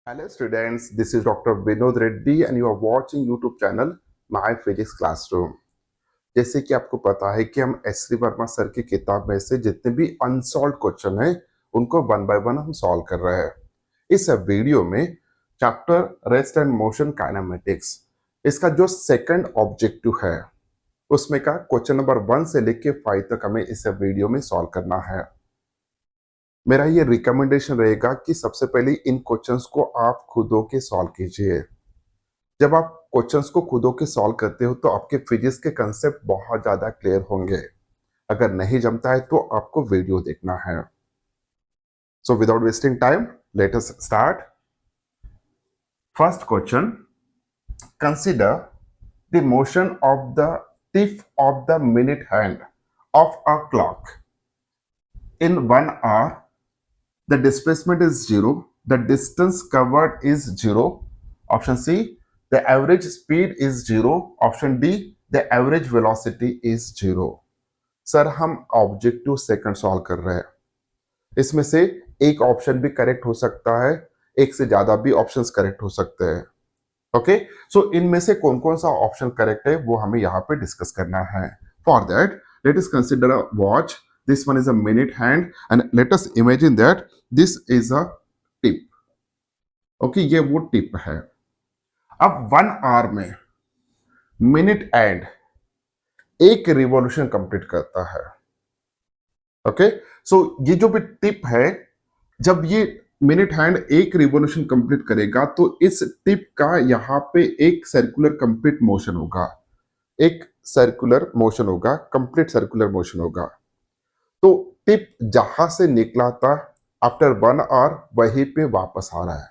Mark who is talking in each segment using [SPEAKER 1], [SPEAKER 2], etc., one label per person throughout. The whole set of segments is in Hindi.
[SPEAKER 1] Hello students, this is Dr. Vinod Reddy and you are watching YouTube channel My Physics Classroom। जैसे कि आपको पता है कि हम एस श्री वर्मा सर की किताब में से जितने भी अनसॉल्व क्वेश्चन हैं उनको वन बाय वन हम सॉल्व कर रहे हैं। इस वीडियो में chapter rest and motion kinematics इसका जो सेकंड ऑब्जेक्टिव है उसमें का क्वेश्चन नंबर 1 से लेके 5 तक हमें इस वीडियो में सॉल्व करना है। मेरा ये रिकमेंडेशन रहेगा कि सबसे पहले इन क्वेश्चंस को आप खुद होके सॉल्व कीजिए। जब आप क्वेश्चंस को खुद होके सॉल्व करते हो तो आपके फिजिक्स के कंसेप्ट बहुत ज्यादा क्लियर होंगे। अगर नहीं जमता है तो आपको वीडियो देखना है। So without wasting time let us start. First question, consider the motion of the tip of the minute hand of a clock in 1 hour. The displacement is 0, the distance covered is 0. Option C, the average speed is 0. Option D, the average velocity is 0. Sir हम ऑब्जेक्टिव सेकंड सॉल्व कर रहे हैं। इसमें से एक ऑप्शन भी करेक्ट हो सकता है, एक से ज्यादा भी ऑप्शंस करेक्ट हो सकते हैं। ओके, सो इनमें से कौन कौन सा ऑप्शन करेक्ट है वो हमें यहाँ पे डिस्कस करना है। For that let us consider a watch. This one is a minute hand and let us imagine that this is a tip. Okay, ये वो टिप है। अब 1 आवर में मिनट हैंड एक रिवॉल्यूशन कंप्लीट करता है। ओके, सो ये जो भी टिप है, जब ये मिनट हैंड एक रिवॉल्यूशन कंप्लीट करेगा तो इस टिप का यहाँ पे एक सर्कुलर कंप्लीट मोशन होगा, एक सर्कुलर मोशन होगा, कंप्लीट सर्कुलर मोशन होगा। तो टिप जहां से निकला था आफ्टर 1 आवर वहीं पे वापस आ रहा है।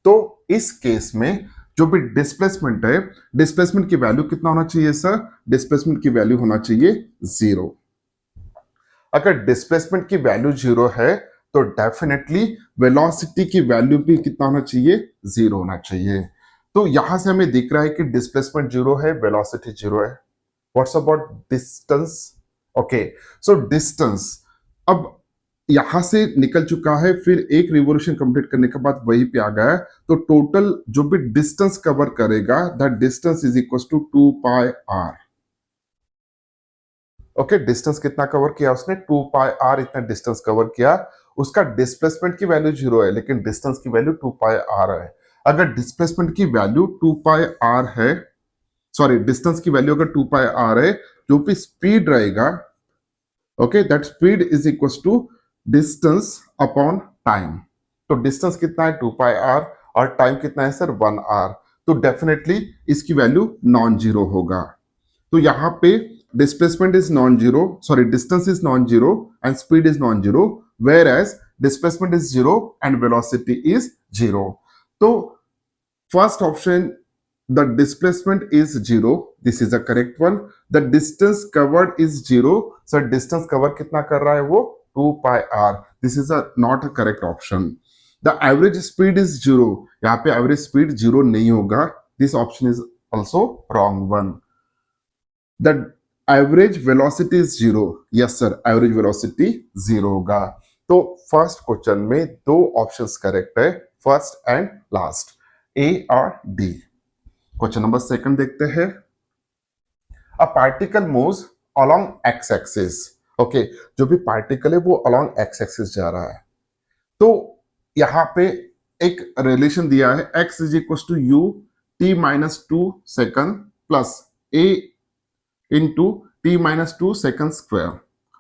[SPEAKER 1] तो इस केस में जो भी डिस्प्लेसमेंट है, डिस्प्लेसमेंट की वैल्यू कितना होना चाहिए सर? डिस्प्लेसमेंट की वैल्यू होना चाहिए 0। अगर डिस्प्लेसमेंट की वैल्यू 0 है तो डेफिनेटली वेलोसिटी की वैल्यू भी कितना होना चाहिए? 0 होना चाहिए। तो यहां से हमें दिख रहा है कि डिस्प्लेसमेंट 0 है, वेलोसिटी 0 है। What's about distance? Okay, so distance अब यहां से निकल चुका है, फिर एक रिवॉल्यूशन कंप्लीट करने के बाद वहीं पे आ गया है। तो टोटल जो भी डिस्टेंस कवर करेगा that distance is equal to 2 pi R. Okay, distance कितना कवर किया उसने? 2 पाई आर इतना डिस्टेंस कवर किया। उसका डिस्प्लेसमेंट की वैल्यू 0 है लेकिन डिस्टेंस की वैल्यू 2 पाई आर है। अगर डिस्प्लेसमेंट की वैल्यू 2 पाई आर है, सॉरी डिस्टेंस की वैल्यू अगर 2 पाई आर है, जो भी स्पीड रहेगा, okay, that speed is equal to distance upon time. तो डिस्टेंस कितना है? 2 पाई आर और टाइम कितना है सर? 1 आर। तो डेफिनेटली इसकी वैल्यू नॉन जीरो होगा। तो यहाँ पे displacement is non zero, sorry distance is non zero and speed is non zero, where as displacement is zero and velocity is zero. तो first option, the displacement is 0, this is the correct one. The distance covered is 0, so distance cover कितना कर रहा है वो? 2 pi r. This is a not a correct option. The average speed is 0, यहाँ पे average speed 0 नहीं होगा, this option is also wrong one. The average velocity is 0, yes sir, average velocity 0 होगा। तो फर्स्ट क्वेश्चन में दो ऑप्शंस करेक्ट है, फर्स्ट एंड लास्ट, ए और डी। क्वेश्चन नंबर सेकंड देखते हैं। A particle moves along x axis. Okay, जो भी पार्टिकल है वो अलोंग एक्स एक्सिस जा रहा है। तो यहां पे एक रिलेशन दिया है, x is equal to u t minus 2 second plus a into t minus 2 second square,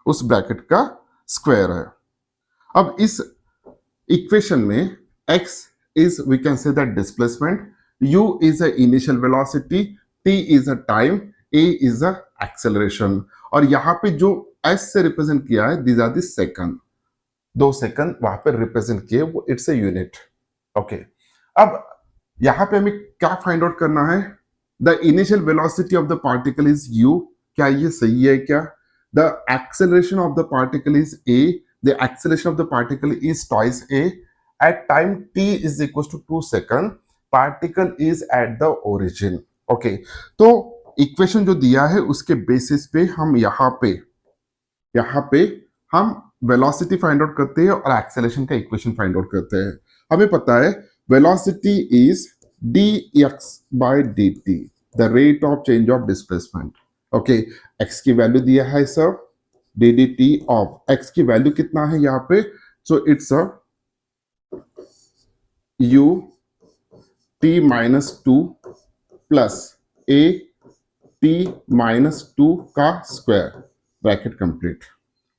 [SPEAKER 1] उस ब्रैकेट का स्क्वायर है। अब इस इक्वेशन में x is, we can say that displacement, u is a initial velocity, t is a time, a is a acceleration। और यहाँ पे जो s से रिप्रेजेंट किया है these are the second, 2 second वहां पे रिप्रेजेंट किए, वो इट्स ए यूनिट। ओके, अब यहाँ पे हमें क्या फाइंड आउट करना है? The initial velocity of the particle is u, क्या ये सही है क्या? The acceleration of the particle is a, the acceleration of the particle is twice a। At time t is equals to 2 second, particle is at the origin। Okay, तो इक्वेशन जो दिया है उसके बेसिस पे हम यहाँ पे हम वेलोसिटी फाइंड आउट करते हैं और एक्सेलरेशन का इक्वेशन फाइंड आउट करते हैं। हमें पता है velocity is dx by dt, the rate of change of displacement. Okay x की वैल्यू दिया है सर ddt ऑफ x की वैल्यू कितना है यहाँ पे, so it's a u t minus 2 plus a t minus 2 का square bracket complete.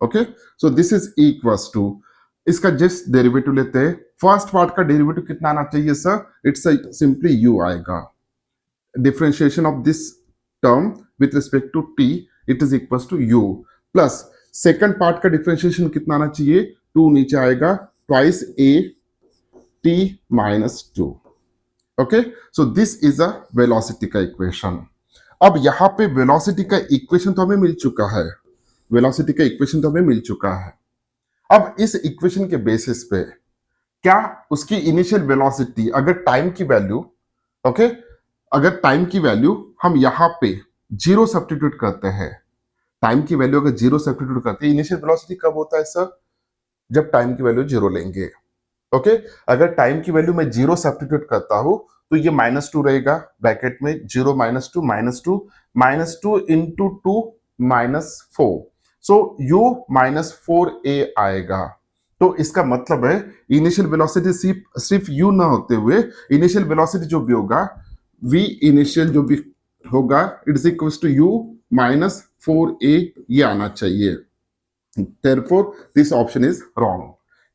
[SPEAKER 1] Okay so this is equals to, इसका जस्ट डेरिवेटिव लेते हैं. फर्स्ट पार्ट का डेरिवेटिव कितना आना चाहिए सर, इट्स सिंपली u आएगा. Differentiation of this term with respect to t, it is equals to u plus second part का डिफरेंशिएशन कितना आना चाहिए, 2 नीचे आएगा, twice a t minus 2. Okay so this is a velocity का इक्वेशन. अब यहां पे वेलोसिटी का इक्वेशन तो हमें मिल चुका है, वेलोसिटी का इक्वेशन तो हमें मिल चुका है. अब इस इक्वेशन के बेसिस पे क्या उसकी इनिशियल वेलोसिटी अगर टाइम की वैल्यू, ओके अगर टाइम की वैल्यू हम यहां पे जीरो सब्स्टिट्यूट करते हैं, टाइम की वैल्यू अगर जीरो सब्स्टिट्यूट करते हैं, इनिशियल वेलोसिटी कब होता है सर, जब टाइम की वैल्यू जीरो लेंगे. ओके अगर टाइम की वैल्यू मैं जीरो सब्स्टिट्यूट करता हूं तो ये -2 रहेगा ब्रैकेट में, 0 माइनस टू इंटू 2 -4, सो u -4a आएगा. तो इसका मतलब है इनिशियल वेलोसिटी सिर्फ u ना होते हुए इनिशियल वेलोसिटी जो भी होगा, v इनिशियल जो भी होगा, it is equal to u -4a, ये आना चाहिए. Therefore, this option is wrong.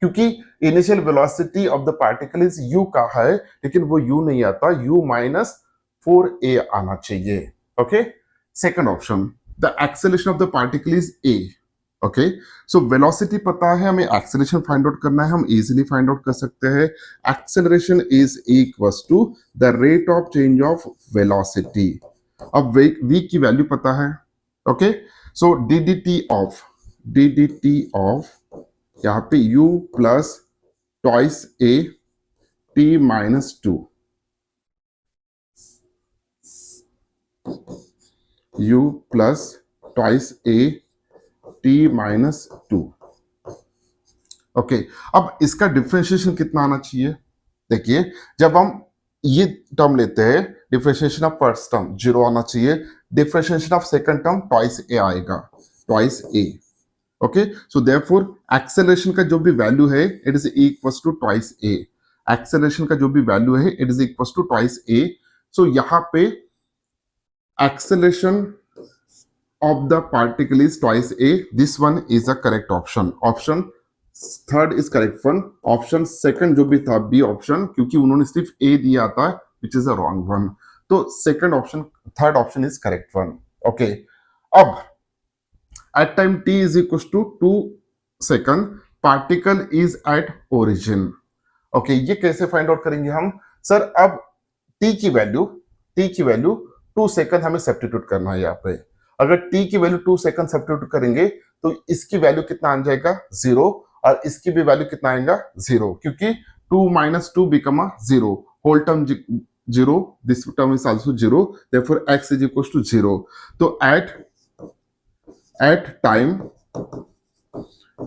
[SPEAKER 1] क्योंकि initial velocity of the particle is u का है, लेकिन वो u नहीं आता, u -4a आना चाहिए. Okay second option, the acceleration of the particle is a. Okay so velocity पता है, हमें एक्सेलरेशन फाइंड आउट करना है, हम इजीली फाइंड आउट कर सकते हैं. Acceleration is equals to the rate of change of velocity. अब v की वैल्यू पता है. ओके सो ddt ऑफ यहाँ पे u plus twice a t minus 2, u plus twice a t minus 2. Okay अब इसका डिफरेंशिएशन कितना आना चाहिए, देखिए जब हम ये टर्म लेते हैं, differentiation of first term zero आना चाहिए, differentiation of second term twice a आएगा, twice a. Okay so therefore acceleration का जो भी वैल्यू है, it is equals to twice a. Acceleration का जो भी वैल्यू है, it is equals to twice a. So यहां पे acceleration of the particle is twice a. This one is a correct option. Option third is correct one. Option second जो भी था बी ऑप्शन, क्योंकि उन्होंने सिर्फ a दिया था, which is a wrong one. तो second option, third option is correct one. Okay अब at time t is equals to 2 second, particle is at origin. Okay ये कैसे फाइंड आउट करेंगे हम सर, अब t की वैल्यू 2 सेकंड हमें सब्स्टिट्यूट करना है. यहाँ पे अगर t की वैल्यू 2 सेकंड सब्स्टिट्यूट करेंगे तो इसकी वैल्यू कितना आ जाएगा, 0, और इसकी भी वैल्यू कितना आएगा, 0, क्योंकि 2 minus 2 become a 0, whole term 0, this term is also 0, therefore x is equals to 0. तो at time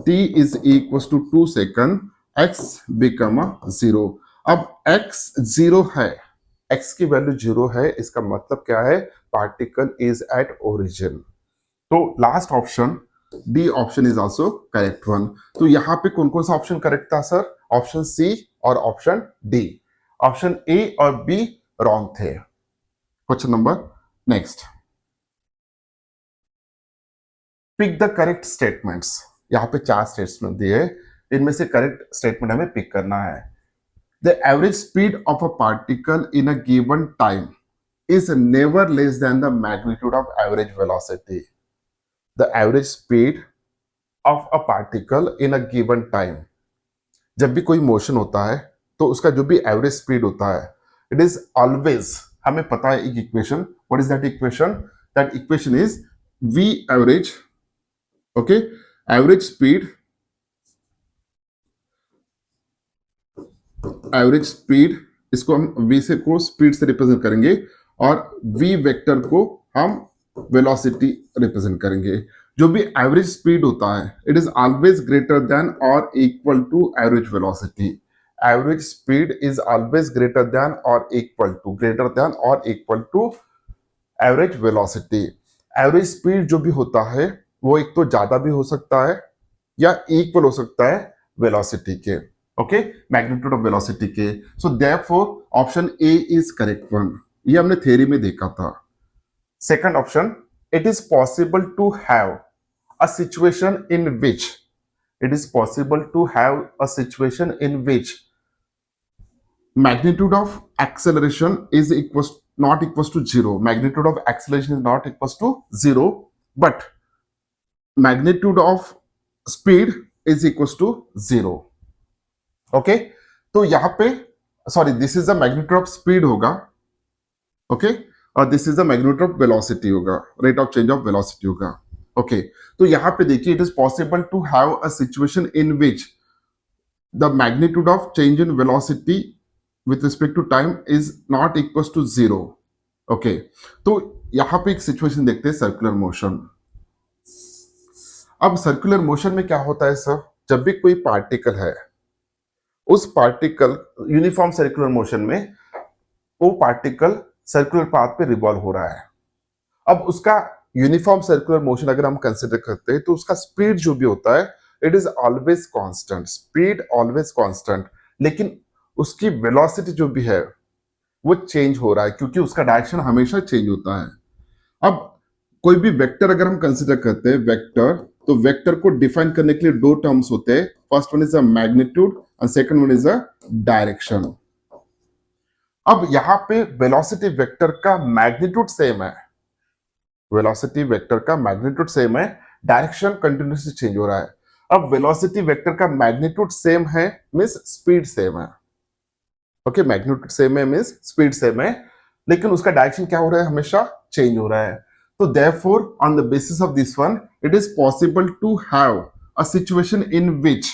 [SPEAKER 1] t is equals to 2 second, x become a 0. अब x 0 है, x की वैल्यू 0 है, इसका मतलब क्या है, पार्टिकल इज एट ओरिजिन. तो last option D option is also correct one. तो यहां पे कौन कौन सा ऑप्शन करेक्ट था सर, ऑप्शन सी और ऑप्शन डी. ऑप्शन ए और बी रॉन्ग थे. Question number next, pick the correct statements. यहाँ पे 4 स्टेटमेंट दिए, इनमें से करेक्ट स्टेटमेंट हमें पिक करना है. The average speed of a particle in a given time is never less than the magnitude of average velocity. The average speed of a particle in a given time, जब भी कोई मोशन होता है तो उसका जो भी एवरेज स्पीड होता है, इट इज ऑलवेज, हमें पता है एक equation, what is that equation, that equation is v average. Okay average speed इसको हम v से को स्पीड से रिप्रेजेंट करेंगे और v वेक्टर को हम वेलोसिटी रिप्रेजेंट करेंगे. जो भी एवरेज स्पीड होता है, it is always greater than और equal to average velocity. Average speed is always greater than और equal to average velocity. Average speed जो भी होता है वो एक तो ज्यादा भी हो सकता है या इक्वल हो सकता है वेलोसिटी के, ओके, मैग्नीट्यूड ऑफ वेलोसिटी के। So therefore option A is correct one. ये हमने थ्योरी में देखा था। Second option, it is possible to have a situation in which magnitude of acceleration is not equals to zero. Magnitude of acceleration is not equals to zero, but magnitude of speed is equals to zero. Okay, तो यहां पे sorry this is the magnitude of speed होगा, ओके, और this is the magnitude of velocity होगा, rate of change of velocity होगा। ओके, तो यहां पे देखिए it is possible to have a situation in which the magnitude of change in velocity with respect to time is not equals to zero. Okay, तो यहां पे एक सिचुएशन देखते हैं, सर्कुलर मोशन। अब सर्कुलर मोशन में क्या होता है सर, जब भी कोई पार्टिकल है, उस पार्टिकल यूनिफॉर्म सर्कुलर मोशन में वो पार्टिकल सर्कुलर पाथ पे रिवॉल्व हो रहा है। अब उसका यूनिफॉर्म सर्कुलर मोशन अगर हम कंसिडर करते हैं तो उसका स्पीड जो भी होता है it is always constant, speed always constant, लेकिन उसकी वेलोसिटी जो भी है वो चेंज हो रहा है क्योंकि उसका डायरेक्शन हमेशा चेंज होता है। अब कोई भी वेक्टर अगर हम कंसिडर करते हैं वेक्टर, तो वेक्टर को डिफाइन करने के लिए दो टर्म्स होते हैं। First one is a magnitude and second one is a direction. अब यहां पे वेलोसिटी वेक्टर का मैग्नीट्यूड सेम है, वेलोसिटी वेक्टर का मैग्नीट्यूड सेम है, डायरेक्शन कंटिन्यूसली चेंज हो रहा है। अब वेलोसिटी वेक्टर का मैग्नीट्यूड सेम है मींस स्पीड सेम है, ओके, मैग्नीट्यूड सेम है मींस स्पीड सेम है, लेकिन उसका डायरेक्शन क्या हो रहा है, हमेशा चेंज हो रहा है। तो therefore on the basis of this one it is possible to have a situation in which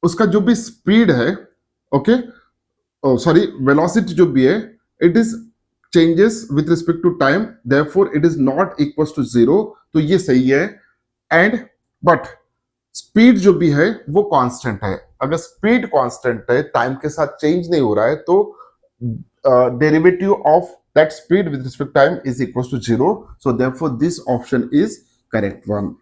[SPEAKER 1] उसका जो भी स्पीड है, ओके, सॉरी वेलोसिटी जो भी है it is changes with respect to time, therefore it is not equals to zero. तो ये सही है। एंड बट स्पीड जो भी है वो कांस्टेंट है। अगर स्पीड कांस्टेंट है, टाइम के साथ चेंज नहीं हो रहा है, तो derivative of that speed with respect time is equal to zero. So therefore this option is correct one.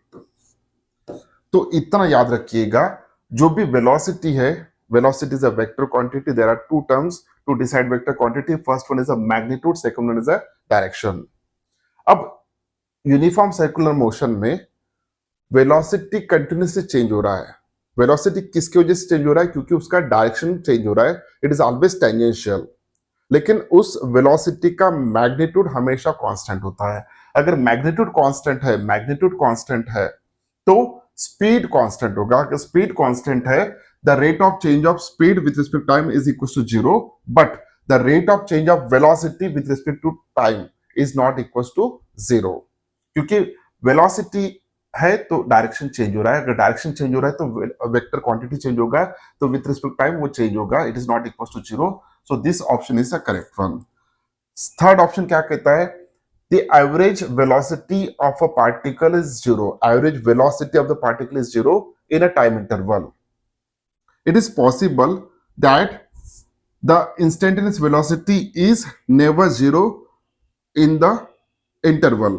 [SPEAKER 1] तो इतना याद रखिएगा, जो भी वेलोसिटी है, velocity is a vector quantity, there are two terms to decide vector quantity, first one is a magnitude, second one is a direction. अब यूनिफॉर्म सर्कुलर मोशन में वेलोसिटी कंटिन्यूसली चेंज हो रहा है। वेलोसिटी किसकी वजह से चेंज हो रहा है, क्योंकि उसका डायरेक्शन चेंज हो रहा है, इट इज ऑलवेज टेंजेंशियल, लेकिन उस वेलोसिटी का मैग्नीट्यूड हमेशा कांस्टेंट होता है। अगर मैग्नीट्यूड कांस्टेंट है तो स्पीड कांस्टेंट होगा। अगर स्पीड कांस्टेंट है, the rate of change of speed with respect time is equal to zero, but the rate of change of velocity with respect to time is not equal to zero, क्योंकि वेलोसिटी है तो डायरेक्शन चेंज हो रहा है। अगर डायरेक्शन चेंज हो रहा है तो वेक्टर क्वांटिटी चेंज होगा, तो विथ रिस्पेक्ट टाइम वो चेंज होगा, it is not equal to zero. So this option is the correct one. Third option क्या कहता है, the average velocity of a particle is zero. Average velocity of the particle is zero in a time interval. It is possible that the instantaneous velocity is never zero in the interval.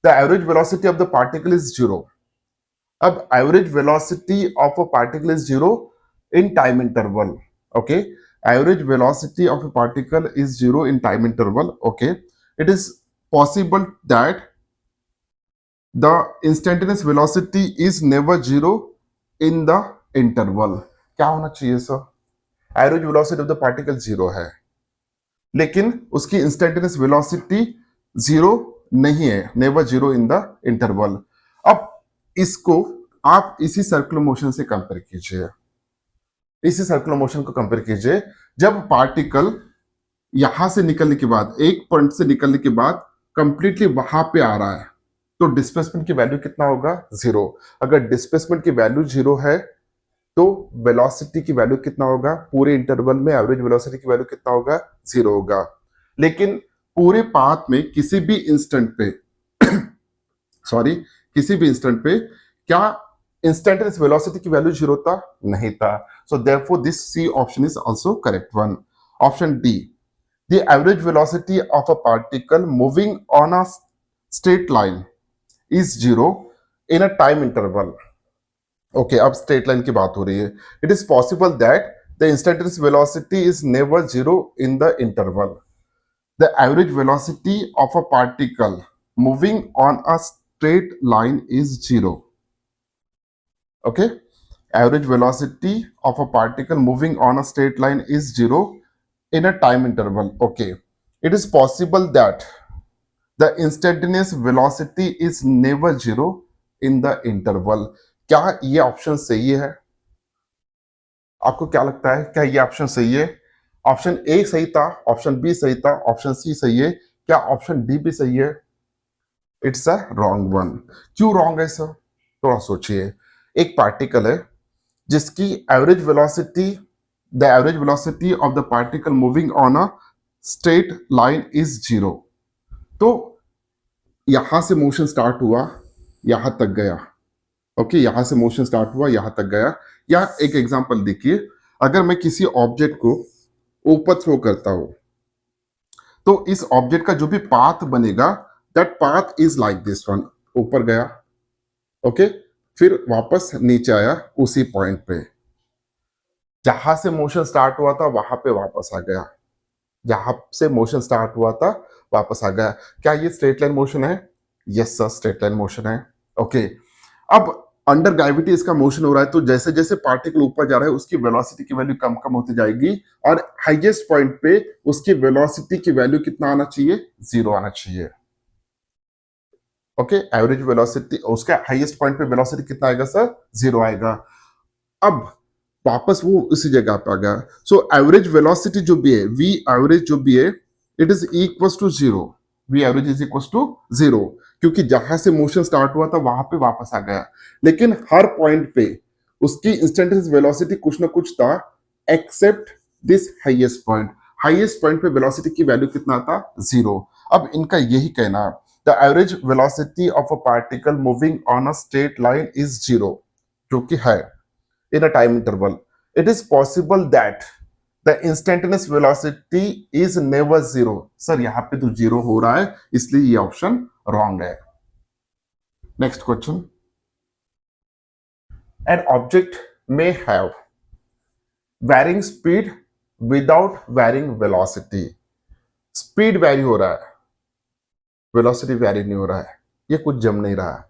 [SPEAKER 1] The average velocity of the particle is zero. अब average velocity of a particle is zero in time interval. Okay, average velocity of a particle is zero in time interval. Okay, it is possible that the instantaneous velocity is never zero in the interval. क्या होना चाहिए sir, average velocity of the particle zero है, लेकिन उसकी इंस्टेंटेनियस वेलोसिटी जीरो नहीं है, never zero in the interval. अब इसको आप इसी सर्कुलर मोशन से कंपेयर कीजिए, इसी सर्कुलर मोशन को कंपेयर कीजिए। जब पार्टिकल यहां से निकलने के बाद, एक पॉइंट से निकलने के बाद कंप्लीटली वहां पे आ रहा है, तो डिस्प्लेसमेंट की वैल्यू कितना होगा, जीरो। अगर डिस्प्लेसमेंट की वैल्यू जीरो है तो वेलोसिटी की वैल्यू कितना होगा, पूरे इंटरवल में एवरेज वेलोसिटी की वैल्यू कितना होगा, जीरो होगा। लेकिन पूरे पाथ में किसी भी इंस्टेंट पे सॉरी किसी भी इंस्टेंट पे क्या इंस्टेंटेनियस वेलोसिटी की वैल्यू जीरो था? नहीं था. So therefore this C option is also correct one. Option D, the average velocity of a particle moving on a straight line is zero in a time interval. Okay, अब straight line की बात हो रही है. It is possible that the instantaneous velocity is never zero in the interval. The average velocity of a particle moving on a straight line is zero. Okay, average velocity of a particle moving on a straight line is zero in a time interval. Okay, it is possible that the instantaneous velocity is never zero in the interval. क्या ये ऑप्शन सही है? आपको क्या लगता है, क्या ये ऑप्शन सही है? ऑप्शन ए सही था, ऑप्शन बी सही था, ऑप्शन सी सही है, क्या ऑप्शन डी भी सही है? It's a wrong one. क्यों रॉन्ग है सर? थोड़ा सोचिए. एक पार्टिकल है जिसकी average velocity, the average velocity of the particle moving on a straight line is zero. तो यहां से मोशन स्टार्ट हुआ, यहां तक गया. ओके, यहां से मोशन स्टार्ट हुआ, यहां तक गया. या एक एग्जांपल देखिए, अगर मैं किसी ऑब्जेक्ट को ऊपर थ्रो करता हूं, तो इस ऑब्जेक्ट का जो भी पाथ बनेगा, that path is like this one. ऊपर गया, ओके, फिर वापस नीचे आया उसी पॉइंट पे. जहां से मोशन स्टार्ट हुआ था वहां पे वापस आ गया. जहां से मोशन स्टार्ट हुआ था वापस आ गया. क्या ये स्ट्रेट लाइन मोशन है? Yes sir, straight line motion है. ओके, अब अंडर ग्रेविटी इसका मोशन हो रहा है, तो जैसे जैसे पार्टिकल ऊपर जा रहा है उसकी वेलोसिटी की वैल्यू कम कम होती जाएगी, और हाईएस्ट पॉइंट पे उसकी वेलोसिटी की वैल्यू कितना आना चाहिए? जीरो आना चाहिए. ओके, एवरेज वेलोसिटी, उसका हाईएस्ट पॉइंट पे वेलोसिटी कितना आएगा सर? जीरो आएगा. अब वापस वो उसी जगह पे आ गया. सो एवरेज वेलोसिटी जो भी है, वी एवरेज जो भी है, it is equal to zero. V average is equal to zero, क्योंकि जहां से मोशन स्टार्ट हुआ था वहां पे वापस आ गया. लेकिन हर पॉइंट पे उसकी इंस्टेंटेनियस वेलोसिटी कुछ ना कुछ था, except this highest point. Highest point पे वेलोसिटी की वैल्यू कितना था? जीरो. अब इनका यही कहना है, the average velocity of a particle moving on a straight line is zero, जो कि है in a time interval. It is possible that the instantaneous velocity is never zero. Sir यहां पे तो जीरो हो रहा है, इसलिए ये ऑप्शन रॉन्ग है. Next question. An object may have varying speed without varying velocity. Speed vary हो रहा है, वेलोसिटी वैरी नहीं हो रहा है. ये कुछ जम नहीं रहा है,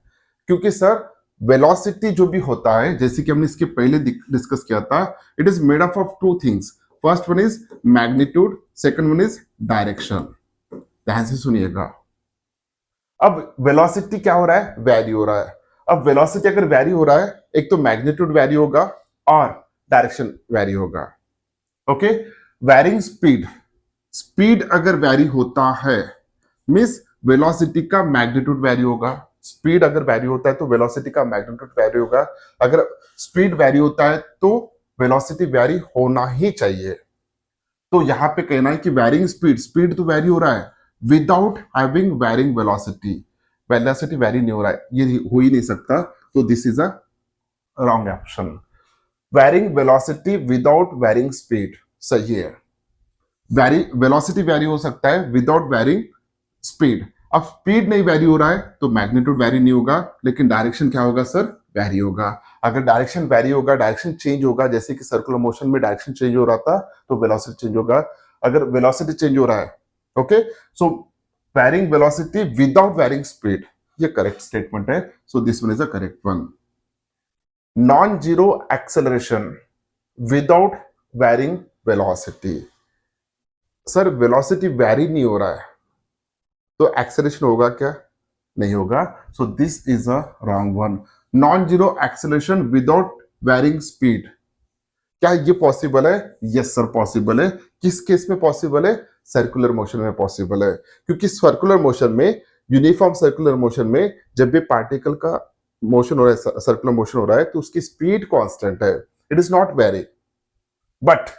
[SPEAKER 1] क्योंकि सर वेलोसिटी जो भी होता है, जैसे कि हमने इसके पहले डिस्कस किया था, it is made up of two things. First one is magnitude, second one is direction. ध्यान से सुनिएगा. अब वेलोसिटी क्या हो रहा है? वैरी हो रहा है. अब वेलोसिटी अगर वैरी हो रहा है, एक तो मैग्नीट्यूड वैरी होगा और डायरेक्शन वैरी होगा. ओके, वैरिंग स्पीड, स्पीड अगर वैरी होता है मींस वेलोसिटी का मैग्नीट्यूड वैरी होगा. स्पीड अगर वैरी होता है तो वेलोसिटी का मैग्नीट्यूड वैरी होगा. अगर स्पीड वैरी होता है तो वेलोसिटी वैरी होना ही चाहिए. तो यहां पे कहना है कि वैरिंग स्पीड, स्पीड तो वैरी हो रहा है without having varying velocity. Velocity vary नहीं हो रहा है, ये हो ही नहीं सकता. तो this is a wrong option. Varying velocity without varying speed सही है. वैरी वेलोसिटी वैरी हो सकता है विदाउट वैरिंग स्पीड. अब स्पीड नहीं वैरी हो रहा है तो मैग्नीट्यूड वैरी नहीं होगा, लेकिन डायरेक्शन क्या होगा सर? वैरी होगा. अगर डायरेक्शन वैरी होगा, डायरेक्शन चेंज होगा, जैसे कि सर्कुलर मोशन में डायरेक्शन चेंज हो रहा था तो वेलोसिटी चेंज होगा. अगर वेलोसिटी चेंज हो रहा है, okay, so varying velocity without varying speed, ये करेक्ट स्टेटमेंट है. So this one is a correct one. Non zero acceleration without varying velocity. Sir velocity vary नहीं हो रहा है तो एक्सेलरेशन होगा क्या? नहीं होगा. सो this is a wrong one. Non zero acceleration without varying speed, क्या ये पॉसिबल है? यस सर, पॉसिबल है. किस केस में पॉसिबल है? सर्कुलर मोशन में पॉसिबल है. क्योंकि सर्कुलर मोशन में, यूनिफॉर्म सर्कुलर मोशन में, जब भी पार्टिकल का मोशन हो रहा है, सर्कुलर मोशन हो रहा है, तो उसकी स्पीड कांस्टेंट है. It is not very, but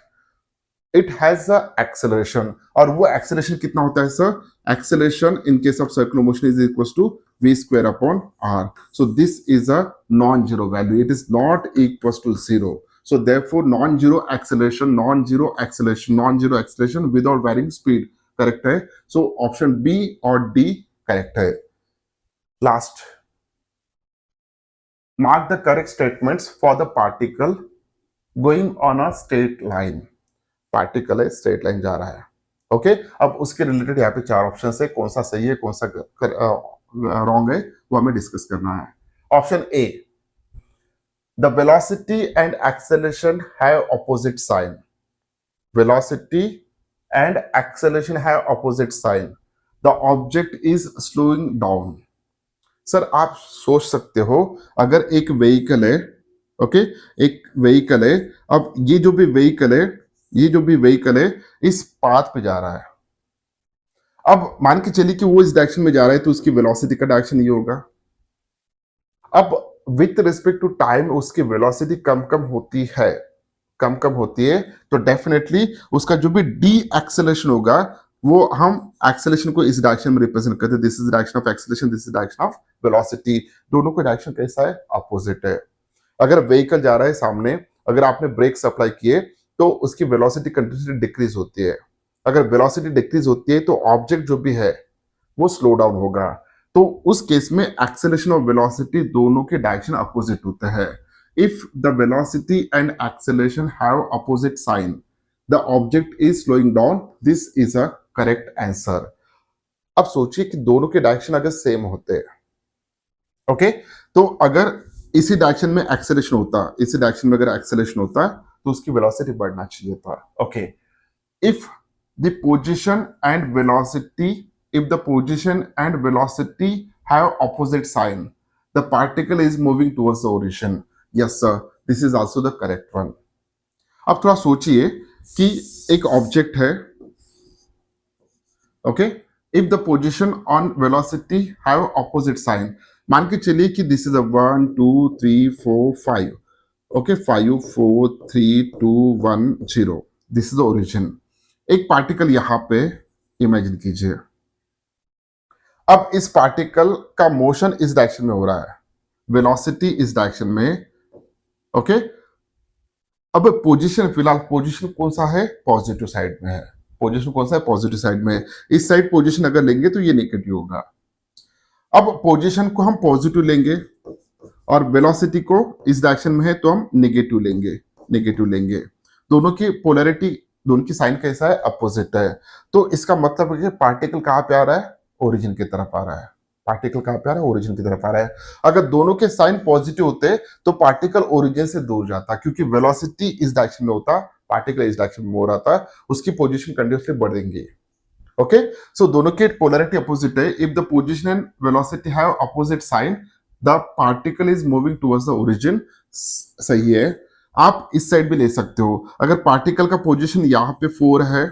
[SPEAKER 1] it has a acceleration. और वो एक्सेलरेशन कितना होता है sir? Acceleration in case of circular motion is equal to v square upon r. So this is a non-zero value. It is not equals to zero. So therefore non-zero acceleration, non-zero acceleration, non-zero acceleration without varying speed correct है. So option B और D correct है. Last, mark the correct statements for the particle going on a straight line. Particle है, स्ट्रेट लाइन जा रहा है. ओके अब उसके रिलेटेड यहाँ पे चार ऑप्शन है, कौन सा सही है कौन सा रॉन्ग है वो हमें डिस्कस करना है. Option A, the velocity and acceleration have opposite sign. Velocity and acceleration have opposite sign. The object is slowing down. Sir आप सोच सकते हो अगर एक व्हीकल है, ओके एक व्हीकल है, अब ये जो भी व्हीकल है इस पाथ पे जा रहा है. अब मान के चलिए कि वो इस डायरेक्शन में जा रहा है तो उसकी वेलोसिटी का डायरेक्शन ये होगा. अब विथ रिस्पेक्ट टू टाइम उसकी वेलोसिटी कम कम होती है तो डेफिनेटली उसका जो भी डी एक्सेलरेशन होगा वो हम एक्सेलरेशन को इस डायरेक्शन में रिप्रेजेंट करते हैं. This is direction of acceleration, this is direction of velocity. दोनों का डायरेक्शन कैसा है? अपोजिट है. अगर व्हीकल जा रहा है सामने, अगर आपने ब्रेक अप्लाई किए तो उसकी वेलोसिटी कंटिन्यूसली डिक्रीज होती है. अगर वेलोसिटी डिक्रीज होती है तो ऑब्जेक्ट जो भी है वो स्लो डाउन होगा. तो उस केस में एक्सेलरेशन और वेलोसिटी दोनों के डायरेक्शन अपोजिट होते हैं. If the velocity and acceleration have opposite sign, the object is slowing down. This is a correct answer. अब सोचिए कि दोनों के डायरेक्शन अगर सेम होते हैं, ओके तो अगर इसी डायरेक्शन में एक्सेलरेशन होता, इसी डायरेक्शन में अगर एक्सेलरेशन होता तो उसकी वेलोसिटी बढ़ना चाहिए था. Okay if the position and velocity, if the position and velocity have opposite sign, the particle is moving towards the origin. Yes sir, this is also the correct one. अब थोड़ा सोचिए कि एक ऑब्जेक्ट है, okay if the position on velocity have opposite sign. मान के चलिए कि this is a 1 2 3 4 5, okay 5 4 3 2 1 0. This is the origin. एक पार्टिकल यहां पे इमेजिन कीजिए. अब इस पार्टिकल का मोशन इस डायरेक्शन में हो रहा है, वेलोसिटी इस डायरेक्शन में, ओके अब पोजीशन, फिलहाल पोजीशन कौन सा है? पॉजिटिव साइड में है. पोजीशन कौन सा है? पॉजिटिव साइड में. इस साइड पोजीशन अगर लेंगे तो ये नेगेटिव होगा. अब पोजीशन को हम पॉजिटिव लेंगे और वेलोसिटी को इस डायरेक्शन में है तो हम नेगेटिव लेंगे. दोनों की पोलैरिटी, दोनों की साइन कैसा है? अपोजिट है. तो इसका मतलब है कि पार्टिकल कहां पे आ रहा है? ओरिजिन की तरफ आ रहा है. पार्टिकल कहां पे आ रहा है? ओरिजिन की तरफ आ रहा है. अगर दोनों के साइन पॉजिटिव होते तो पार्टिकल ओरिजिन से दूर जाता, क्योंकि वेलोसिटी इस डायरेक्शन में होता, पार्टिकल इस डायरेक्शन में हो रहा था, उसकी पोजीशन कंटिन्यूसली बढ़ेंगे. ओके सो दोनों के पोलैरिटी अपोजिट है. If the position and velocity have opposite sign, the particle is moving towards the origin. सही है. आप इस साइड भी ले सकते हो. अगर पार्टिकल का पोजीशन यहाँ पे 4 है,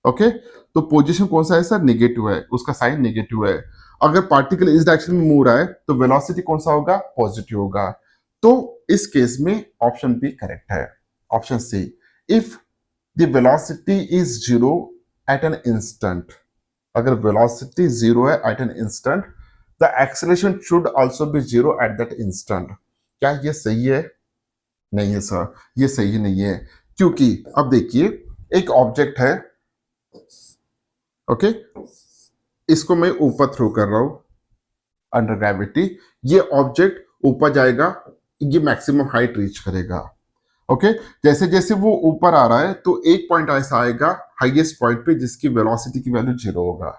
[SPEAKER 1] ओके तो पोजीशन कौन सा है सर? नेगेटिव है, उसका साइन नेगेटिव है. अगर पार्टिकल इस डायरेक्शन में मूव रहा है तो वेलोसिटी कौन सा होगा? पॉजिटिव होगा. तो इस केस में ऑप्शन बी करेक्ट है. Option C, if the velocity is zero at an instant. अगर वेलोसिटी जीरो है at an instant, the acceleration should also be zero at that instant. क्या ये सही है? नहीं है सर, ये सही नहीं है. क्योंकि अब देखिए एक ऑब्जेक्ट है, ओके इसको मैं ऊपर थ्रो कर रहा हूं अंडर ग्रेविटी. ये ऑब्जेक्ट ऊपर जाएगा, ये मैक्सिमम हाइट रीच करेगा. ओके जैसे जैसे वो ऊपर आ रहा है तो एक पॉइंट ऐसा आएगा हाईएस्ट पॉइंट पे जिसकी वेलोसिटी की वैल्यू जीरो होगा.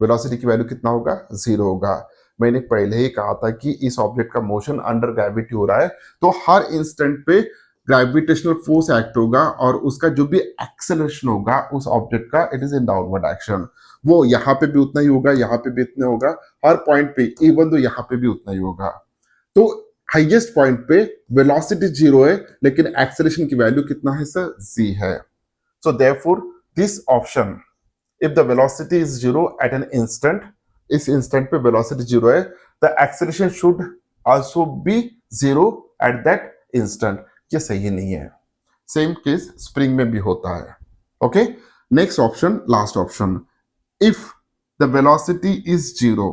[SPEAKER 1] वेलोसिटी की वैल्यू कितना होगा? जीरो होगा. मैंने पहले ही कहा था कि इस ऑब्जेक्ट का मोशन अंडर ग्रेविटी हो रहा है तो हर इंस्टेंट पे ग्रेविटेशनल फोर्स एक्ट होगा और उसका जो भी एक्सेलरेशन होगा उस ऑब्जेक्ट का, it is in downward action. वो यहाँ पे भी उतना ही होगा, यहाँ पे भी उतना होगा, हर पॉइंट पे, इवन तो यहाँ पे भी उतना ही होगा. तो हाईएस्ट पॉइंट पे वेलोसिटी जीरो है लेकिन एक्सेलरेशन की वैल्यू कितना है सर? जी है. So therefore this option, if the velocity is zero at an instant, इस इंस्टेंट पे वेलोसिटी जीरो है, the acceleration should also be zero at that instant. ये सही नहीं है. सेम केस स्प्रिंग में भी होता है. Okay next option, last option, if the velocity is zero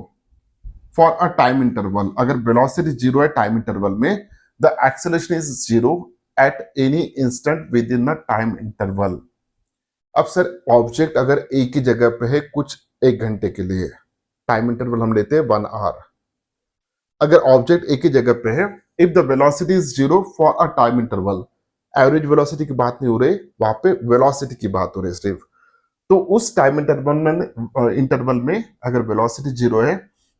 [SPEAKER 1] for a time interval, अगर वेलोसिटी जीरो है टाइम इंटरवल में, the acceleration is zero at any instant with in the time interval. अब सर ऑब्जेक्ट अगर एक ही जगह पे है कुछ एक घंटे के लिए, टाइम इंटरवल हम लेते हैं 1 आवर। अगर ऑब्जेक्ट एक ही जगह पे है, if the velocity is zero for a time interval, average velocity की बात नहीं हो रही, वहां पे वेलोसिटी की बात हो रही है सिर्फ। तो उस टाइम इंटरवल में अगर वेलोसिटी जीरो है,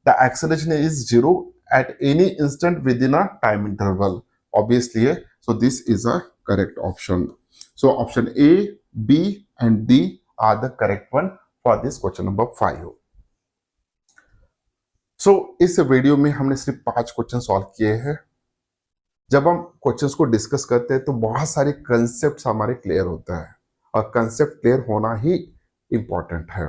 [SPEAKER 1] the acceleration is zero at any instant within a time interval, obviously है। So this is a correct option. So option A, B and D are the correct one for this question number 5। So इस वीडियो में हमने सिर्फ 5 क्वेश्चन सॉल्व किए हैं। जब हम क्वेश्चंस को डिस्कस करते हैं तो बहुत सारे कंसेप्ट हमारे क्लियर होता है, और कंसेप्ट क्लियर होना ही इंपॉर्टेंट है।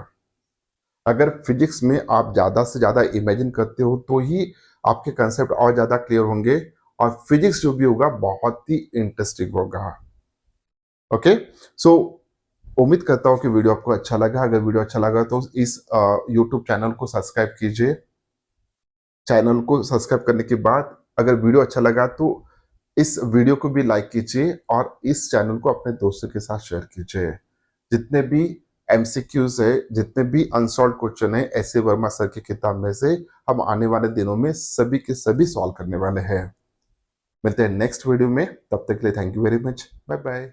[SPEAKER 1] अगर फिजिक्स में आप ज्यादा से ज्यादा इमेजिन करते हो तो ही आपके कंसेप्ट और ज्यादा क्लियर होंगे, और फिजिक्स जो भी होगा बहुत ही इंटरेस्टिंग होगा। ओके, सो उम्मीद करता हूँ कि वीडियो आपको अच्छा लगा। अगर वीडियो अच्छा लगा तो इस यूट्यूब चैनल को सब्सक्राइब कीजिए। चैनल को सब्सक्राइब करने के बाद अगर वीडियो अच्छा लगा तो इस वीडियो को भी लाइक कीजिए, और इस चैनल को अपने दोस्तों के साथ शेयर कीजिए। जितने भी एमसीक्यूज है, जितने भी अनसॉल्व क्वेश्चन है एस ए वर्मा सर की किताब में से, हम आने वाले दिनों में सभी के सभी सॉल्व करने वाले हैं। मिलते हैं नेक्स्ट वीडियो में, तब तक के लिए thank you very much, bye bye.